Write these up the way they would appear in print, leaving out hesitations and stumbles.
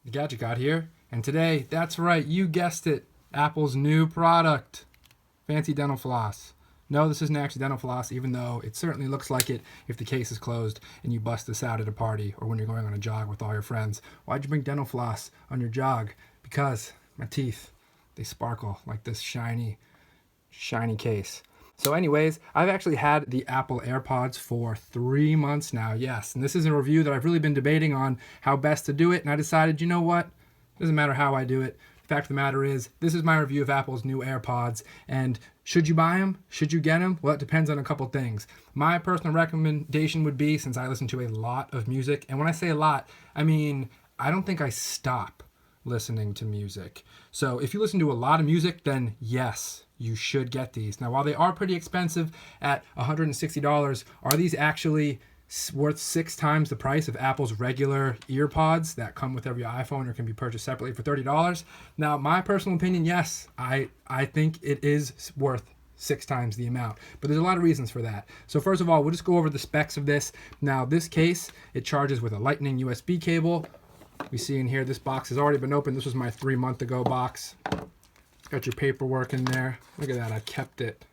The Gadget got here, and today, that's right, you guessed it, Apple's new product, fancy dental floss. No, this isn't actually dental floss, even though it certainly looks like it if the case is closed and you bust this out at a party or when you're going on a jog with all your friends. Why'd you bring dental floss on your jog? Because my teeth, they sparkle like this shiny case. So anyways, I've actually had the Apple AirPods for 3 months now, yes. And this is a review that I've really been debating on how best to do it. And I decided, you know what? It doesn't matter how I do it. The fact of the matter is, this is my review of Apple's new AirPods. And should you buy them? Should you get them? Well, it depends on a couple things. My personal recommendation would be, since I listen to a lot of music, and when I say a lot, I mean, I don't think I stop listening to music. So if you listen to a lot of music, then yes, you should get these. Now, while they are pretty expensive at $160, are these actually worth 6 times the price of Apple's regular earpods that come with every iPhone or can be purchased separately for $30? Now, my personal opinion, yes, I think it is worth 6 times the amount, but there's a lot of reasons for that. So first of all, we'll just go over the specs of this. Now, this case, it charges with a Lightning USB cable. We see in here, this box has already been opened. This was my 3-month ago box. It's got your paperwork in there. Look at that, I kept it.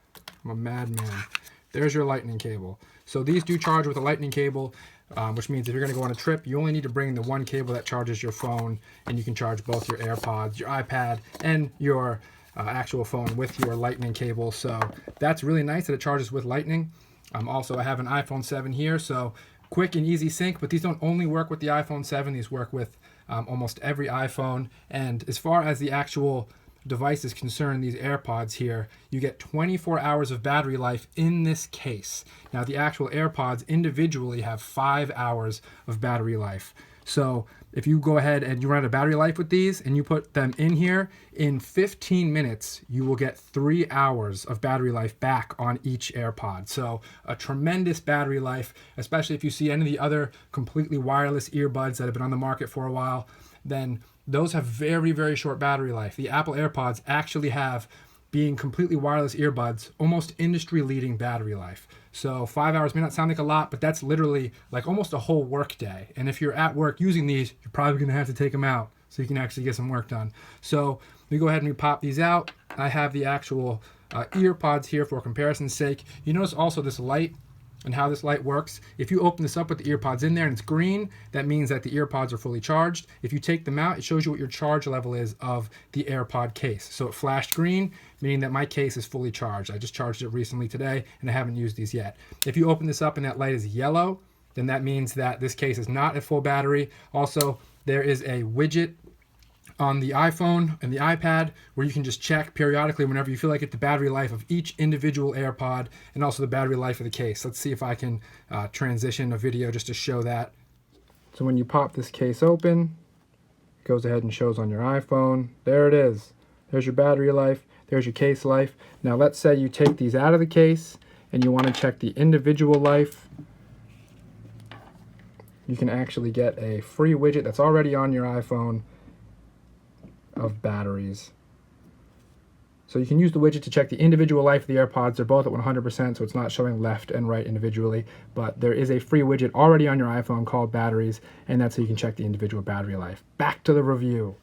I'm a madman. There's your Lightning cable. So these do charge with a Lightning cable, which means if you're gonna go on a trip, you only need to bring the one cable that charges your phone, and you can charge both your AirPods, your iPad, and your actual phone with your Lightning cable. So that's really nice that it charges with Lightning. Also, I have an iPhone 7 here, so quick and easy sync, but these don't only work with the iPhone 7, these work with almost every iPhone. And as far as the actual device is concerned, these AirPods here, you get 24 hours of battery life in this case. Now, the actual AirPods individually have 5 hours of battery life. So if you go ahead and you run out of battery life with these and you put them in here, in 15 minutes, you will get 3 hours of battery life back on each AirPod. So a tremendous battery life, especially if you see any of the other completely wireless earbuds that have been on the market for a while, then those have very, very short battery life. The Apple AirPods actually have, being completely wireless earbuds, almost industry-leading battery life. So 5 hours may not sound like a lot, but that's literally like almost a whole work day. And if you're at work using these, you're probably gonna have to take them out so you can actually get some work done. So we go ahead and we pop these out. I have the actual earpods here for comparison's sake. You notice also this light and how this light works. If you open this up with the earpods in there and it's green, that means that the earpods are fully charged. If you take them out, it shows you what your charge level is of the AirPod case. So it flashed green, meaning that my case is fully charged. I just charged it recently today and I haven't used these yet. If you open this up and that light is yellow, then that means that this case is not at full battery. Also, there is a widget on the iPhone and the iPad where you can just check periodically whenever you feel like it, the battery life of each individual AirPod and also the battery life of the case. Let's see if I can transition a video just to show that. So when you pop this case open, it goes ahead and shows on your iPhone. There it is. There's your battery life. There's your case life. Now let's say you take these out of the case and you want to check the individual life. You can actually get a free widget that's already on your iPhone of batteries. So you can use the widget to check the individual life of the AirPods. They're both at 100%, so it's not showing left and right individually, but there is a free widget already on your iPhone called Batteries, and that's how you can check the individual battery life. Back to the review.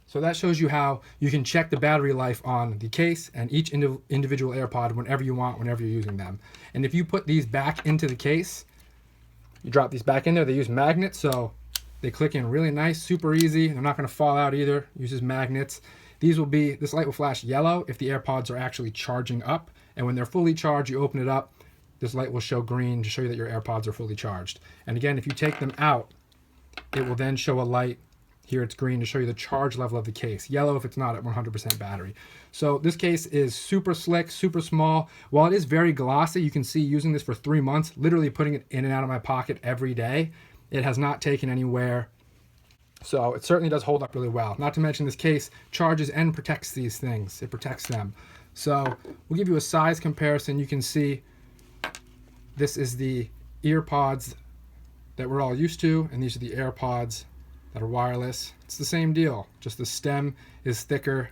So that shows you how you can check the battery life on the case and each individual AirPod whenever you want, whenever you're using them. And if you put these back into the case, you drop these back in there, they use magnets, so they click in really nice, super easy. They're not going to fall out either. Uses magnets. This light will flash yellow if the AirPods are actually charging up. And when they're fully charged, you open it up, this light will show green to show you that your AirPods are fully charged. And again, if you take them out, it will then show a light. Here it's green to show you the charge level of the case. Yellow if it's not at 100% battery. So this case is super slick, super small. While it is very glossy, you can see using this for 3 months, literally putting it in and out of my pocket every day. It has not taken anywhere. So it certainly does hold up really well. Not to mention this case charges and protects these things. It protects them. So we'll give you a size comparison. You can see this is the earpods that we're all used to, and these are the AirPods that are wireless. It's the same deal, just the stem is thicker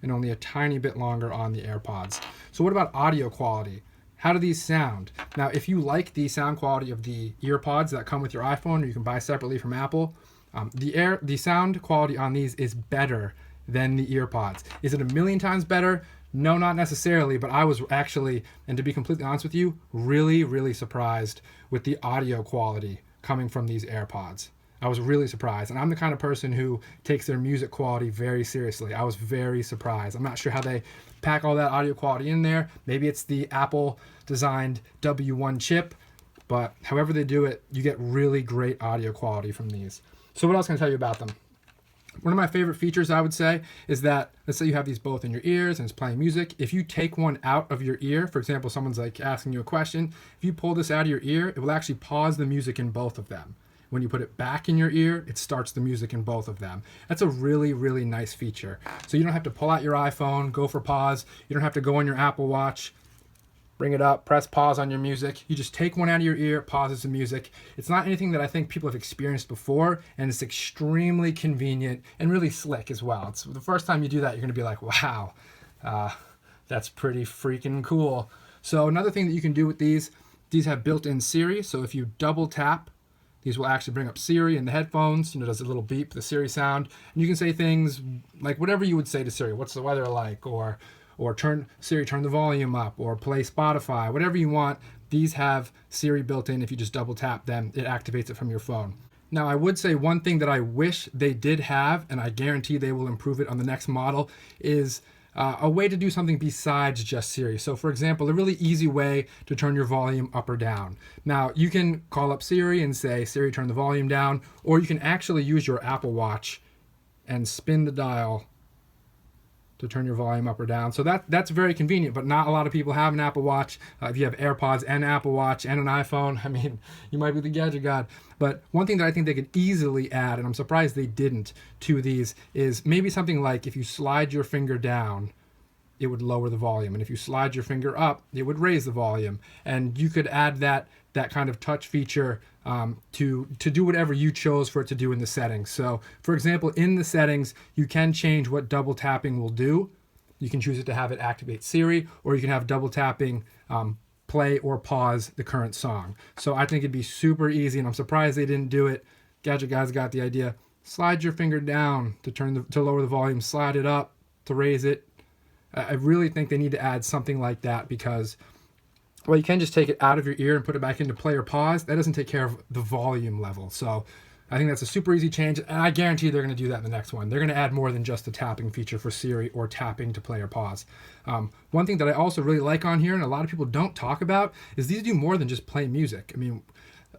and only a tiny bit longer on the AirPods. So what about audio quality? How do these sound? Now, if you like the sound quality of the earpods that come with your iPhone or you can buy separately from Apple, The sound quality on these is better than the EarPods. Is it a million times better? No, not necessarily, but I was actually, and to be completely honest with you, really, really surprised with the audio quality coming from these AirPods. I was really surprised, and I'm the kind of person who takes their music quality very seriously. I was very surprised. I'm not sure how they pack all that audio quality in there. Maybe it's the Apple designed W1 chip, but however they do it, you get really great audio quality from these. So what else can I tell you about them? One of my favorite features, I would say, is that, let's say you have these both in your ears and it's playing music. If you take one out of your ear, for example, someone's like asking you a question, if you pull this out of your ear, it will actually pause the music in both of them. When you put it back in your ear, it starts the music in both of them. That's a really, really nice feature. So you don't have to pull out your iPhone, go for pause. You don't have to go on your Apple Watch, bring it up, press pause on your music. You just take one out of your ear, pauses the music. It's not anything that I think people have experienced before, and it's extremely convenient and really slick as well. It's the first time you do that, you're gonna be like, wow, that's pretty freaking cool. So another thing that you can do with these have built-in Siri. So if you double tap, these will actually bring up Siri in the headphones. You know, does a little beep, the Siri sound. And you can say things like whatever you would say to Siri. What's the weather like? Or Siri, turn the volume up, or play Spotify, whatever you want. These have Siri built in. If you just double tap them, it activates it from your phone. Now, I would say one thing that I wish they did have, and I guarantee they will improve it on the next model, is a way to do something besides just Siri. So for example, a really easy way to turn your volume up or down. Now, you can call up Siri and say, Siri, turn the volume down, or you can actually use your Apple Watch and spin the dial to turn your volume up or down. So that's very convenient, but not a lot of people have an Apple Watch. If you have AirPods and Apple Watch and an iPhone, I mean, you might be the gadget god. But one thing that I think they could easily add, and I'm surprised they didn't to these, is maybe something like if you slide your finger down, it would lower the volume. And if you slide your finger up, it would raise the volume. And you could add that kind of touch feature to do whatever you chose for it to do in the settings. So for example, in the settings, you can change what double tapping will do. You can choose it to have it activate Siri, or you can have double tapping play or pause the current song. So I think it'd be super easy, and I'm surprised they didn't do it. Gadget guys got the idea. Slide your finger down to lower the volume, slide it up to raise it. I really think they need to add something like that, because well, you can just take it out of your ear and put it back into play or pause. That doesn't take care of the volume level. So I think that's a super easy change, and I guarantee they're going to do that in the next one. They're going to add more than just the tapping feature for Siri or tapping to play or pause. One thing that I also really like on here, and a lot of people don't talk about, is these do more than just play music. I mean,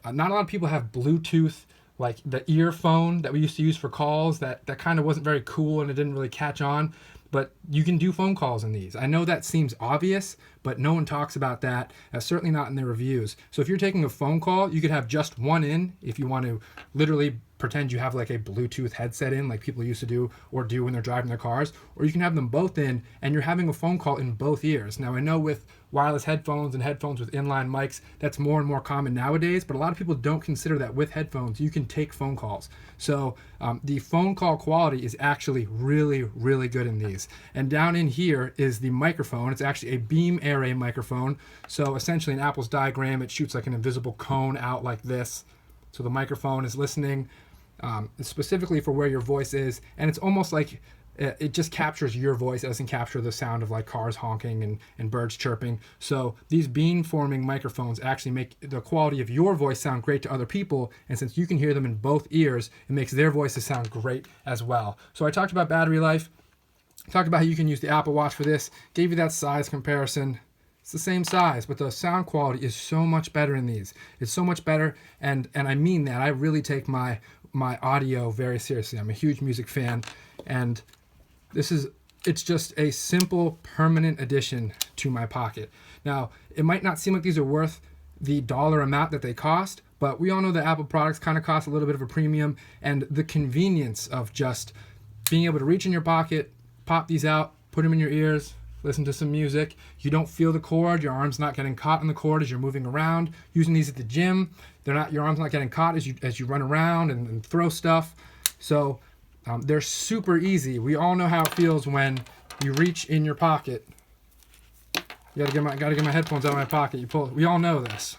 not a lot of people have Bluetooth, like the earphone that we used to use for calls. That kind of wasn't very cool, and it didn't really catch on. But you can do phone calls in these. I know that seems obvious, but no one talks about that, certainly not in their reviews. So if you're taking a phone call, you could have just one in if you want to literally pretend you have like a Bluetooth headset in, like people used to do or do when they're driving their cars, or you can have them both in and you're having a phone call in both ears. Now I know with wireless headphones and headphones with inline mics, that's more and more common nowadays, but a lot of people don't consider that with headphones you can take phone calls. So the phone call quality is actually really, really good in these. And down in here is the microphone. It's actually a beam array microphone. So essentially in Apple's diagram, it shoots like an invisible cone out like this. So the microphone is listening specifically for where your voice is, and it's almost like it just captures your voice. It doesn't capture the sound of like cars honking and birds chirping. So these beamforming microphones actually make the quality of your voice sound great to other people, and since you can hear them in both ears, it makes their voices sound great as well. So I talked about battery life, talked about how you can use the Apple Watch for this, gave you that size comparison. It's the same size, but the sound quality is so much better in these. It's so much better, and I mean that. I really take my audio very seriously. I'm a huge music fan, and it's just a simple, permanent addition to my pocket. Now, it might not seem like these are worth the dollar amount that they cost, but we all know that Apple products kind of cost a little bit of a premium, and the convenience of just being able to reach in your pocket, pop these out, put them in your ears, listen to some music. You don't feel the cord. Your arm's not getting caught in the cord as you're moving around. Using these at the gym, your arm's not getting caught as you run around and throw stuff. So they're super easy. We all know how it feels when you reach in your pocket. You gotta get my headphones out of my pocket. You pull. We all know this.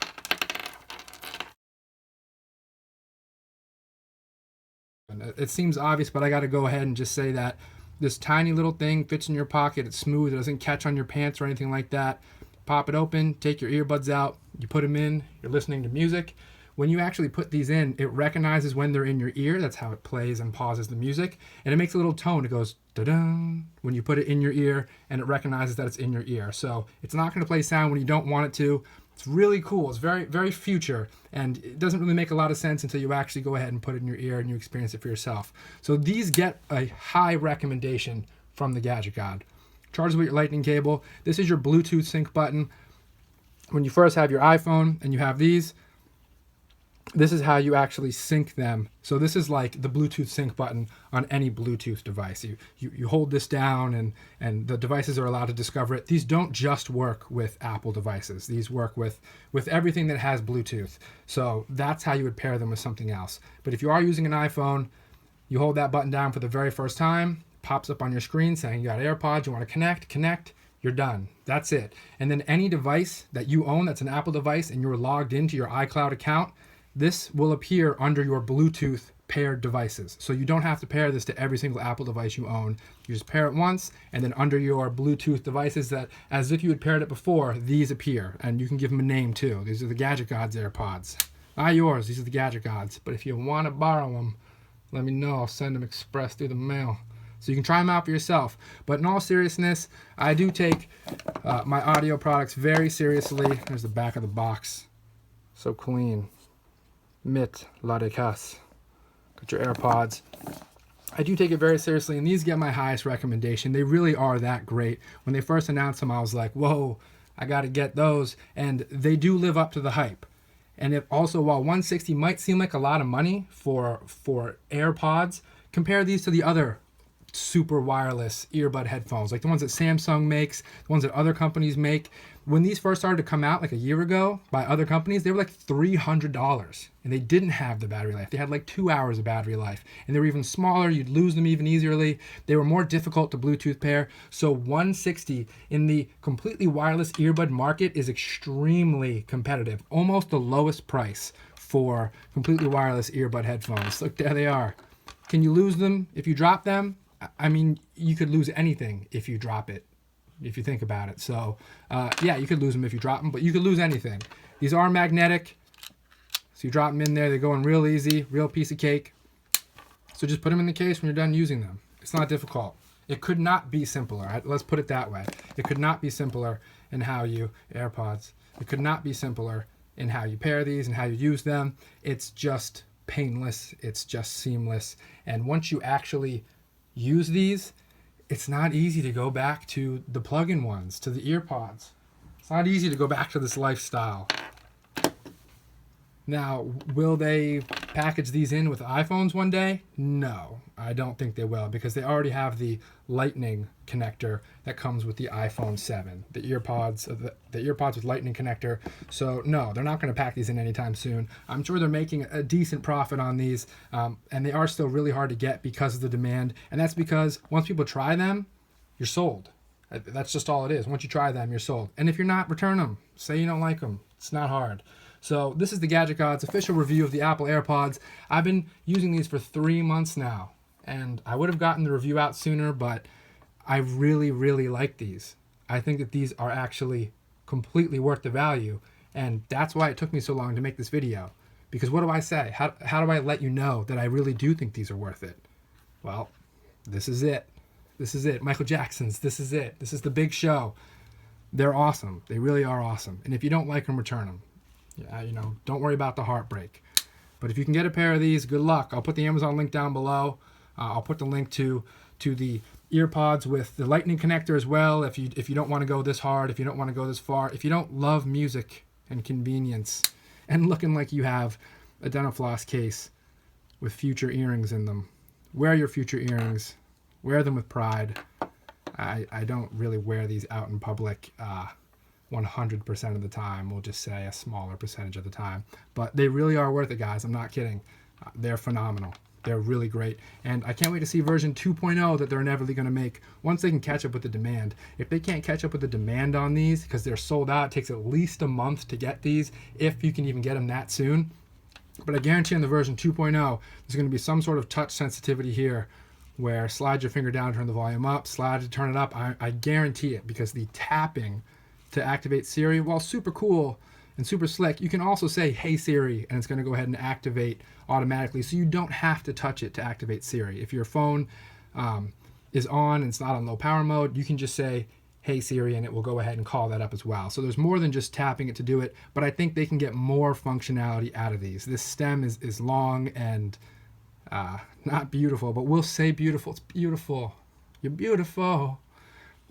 It seems obvious, but I got to go ahead and just say that this tiny little thing fits in your pocket. It's smooth. It doesn't catch on your pants or anything like that. Pop it open, take your earbuds out, you put them in, you're listening to music. When you actually put these in, it recognizes when they're in your ear. That's how it plays and pauses the music. And it makes a little tone. It goes da-dum when you put it in your ear, and it recognizes that it's in your ear. So it's not going to play sound when you don't want it to. It's really cool. It's very, very future, and it doesn't really make a lot of sense until you actually go ahead and put it in your ear and you experience it for yourself. So these get a high recommendation from the Gadget God. Charges with your lightning cable. This is your Bluetooth sync button. When you first have your iPhone and you have these, this is how you actually sync them. So this is like the Bluetooth sync button on any Bluetooth device. You hold this down and the devices are allowed to discover it. These don't just work with Apple devices. These work with everything that has Bluetooth. So that's how you would pair them with something else. But if you are using an iPhone, you hold that button down for the very first time, pops up on your screen saying you got AirPods, you want to connect, you're done. That's it. And then any device that you own that's an Apple device and you're logged into your iCloud account, this will appear under your Bluetooth paired devices. So you don't have to pair this to every single Apple device you own. You just pair it once, and then under your Bluetooth devices that, as if you had paired it before, these appear. And you can give them a name too. These are the Gadget Gods AirPods. Not yours, these are the Gadget Gods. But if you want to borrow them, let me know. I'll send them express through the mail. So you can try them out for yourself. But in all seriousness, I do take my audio products very seriously. There's the back of the box. So clean. Mit la de casse. Got your AirPods. I do take it very seriously, and these get my highest recommendation. They really are that great. When they first announced them, I was like, whoa, I got to get those. And they do live up to the hype. And it also, while $160 might seem like a lot of money for AirPods, compare these to the other super wireless earbud headphones, like the ones that Samsung makes, the ones that other companies make. When these first started to come out like a year ago by other companies, they were like $300, and they didn't have the battery life. They had like 2 hours of battery life, and they were even smaller. You'd lose them even easily. They were more difficult to Bluetooth pair. So $160 in the completely wireless earbud market is extremely competitive, almost the lowest price for completely wireless earbud headphones. Look, there they are. Can you lose them if you drop them? I mean, you could lose anything if you drop it, if you think about it. So, yeah, you could lose them if you drop them, but you could lose anything. These are magnetic, so you drop them in there. They go in real easy, real piece of cake. So just put them in the case when you're done using them. It's not difficult. It could not be simpler. Let's put it that way. It could not be simpler in how you, AirPods, it could not be simpler in how you pair these and how you use them. It's just painless. It's just seamless. And once you actually use these, it's not easy to go back to the plug-in ones, to the EarPods. It's not easy to go back to this lifestyle. Now, will they package these in with iPhones one day? No, I don't think they will, because they already have the Lightning connector that comes with the iPhone 7, the EarPods with Lightning connector. So no, they're not going to pack these in anytime soon. I'm sure they're making a decent profit on these, and they are still really hard to get because of the demand. And that's because once people try them, you're sold. That's just all it is. Once you try them, you're sold. And if you're not, return them. Say you don't like them. It's not hard. So this is the Gadget God's official review of the Apple AirPods. I've been using these for 3 months now, and I would have gotten the review out sooner, but I really, really like these. I think that these are actually completely worth the value, and that's why it took me so long to make this video. Because what do I say? How do I let you know that I really do think these are worth it? Well, this is it. This is it. Michael Jackson's, this is it. This is the big show. They're awesome. They really are awesome. And if you don't like them, return them. Don't worry about the heartbreak. But if you can get a pair of these, good luck. I'll put the Amazon link down below. I'll put the link to the EarPods with the Lightning connector as well. If you don't want to go this hard, if you don't want to go this far, if you don't love music and convenience and looking like you have a dental floss case with future earrings in them, wear your future earrings. Wear them with pride. I don't really wear these out in public 100% of the time. We'll just say a smaller percentage of the time. But they really are worth it, guys. I'm not kidding. They're phenomenal. They're really great. And I can't wait to see version 2.0 that they're inevitably going to make once they can catch up with the demand. If they can't catch up with the demand on these, because they're sold out, it takes at least a month to get these, if you can even get them that soon. But I guarantee in the version 2.0, there's going to be some sort of touch sensitivity here where slide your finger down, turn the volume up, slide to turn it up. I guarantee it, because the tapping to activate Siri, while super cool and super slick, you can also say, hey Siri, and it's going to go ahead and activate automatically, so you don't have to touch it to activate Siri. If your phone is on and it's not on low power mode, you can just say, hey Siri, and it will go ahead and call that up as well. So there's more than just tapping it to do it, but I think they can get more functionality out of these. This stem is long and not beautiful, but we'll say beautiful. It's beautiful. You're beautiful.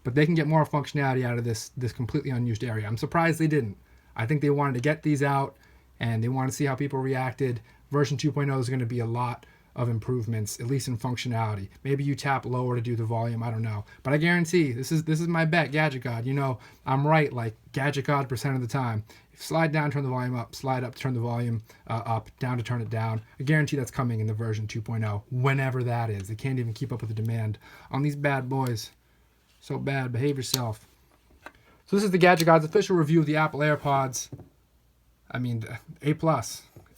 But they can get more functionality out of this completely unused area. I'm surprised they didn't. I think they wanted to get these out and they wanted to see how people reacted. Version 2.0 is going to be a lot of improvements, at least in functionality. Maybe you tap lower to do the volume, I don't know. But I guarantee, this is my bet, Gadget God. You know, I'm right like Gadget God % of the time. If slide down, turn the volume up, slide up, turn the volume up, down to turn it down. I guarantee that's coming in the version 2.0, whenever that is. They can't even keep up with the demand on these bad boys. So bad, behave yourself. So this is the Gadget God's official review of the Apple AirPods. I mean, A+.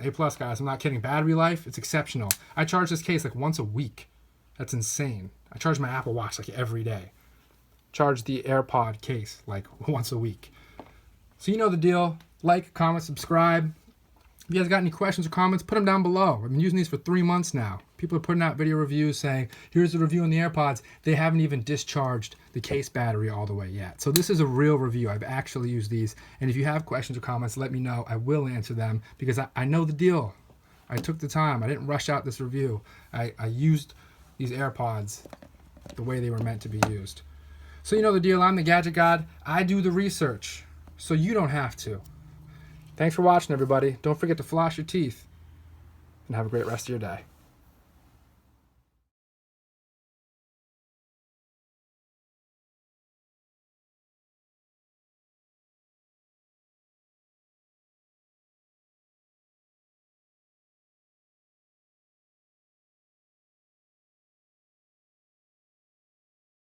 A+, guys, I'm not kidding. Battery life, it's exceptional. I charge this case like once a week. That's insane. I charge my Apple Watch like every day. Charge the AirPod case like once a week. So you know the deal. Like, comment, subscribe. If you guys got any questions or comments, put them down below. I've been using these for 3 months now. People are putting out video reviews saying, here's the review on the AirPods. They haven't even discharged the case battery all the way yet. So this is a real review. I've actually used these. And if you have questions or comments, let me know. I will answer them because I know the deal. I took the time. I didn't rush out this review. I used these AirPods the way they were meant to be used. So you know the deal. I'm the Gadget God. I do the research, so you don't have to. Thanks for watching, everybody. Don't forget to floss your teeth and have a great rest of your day.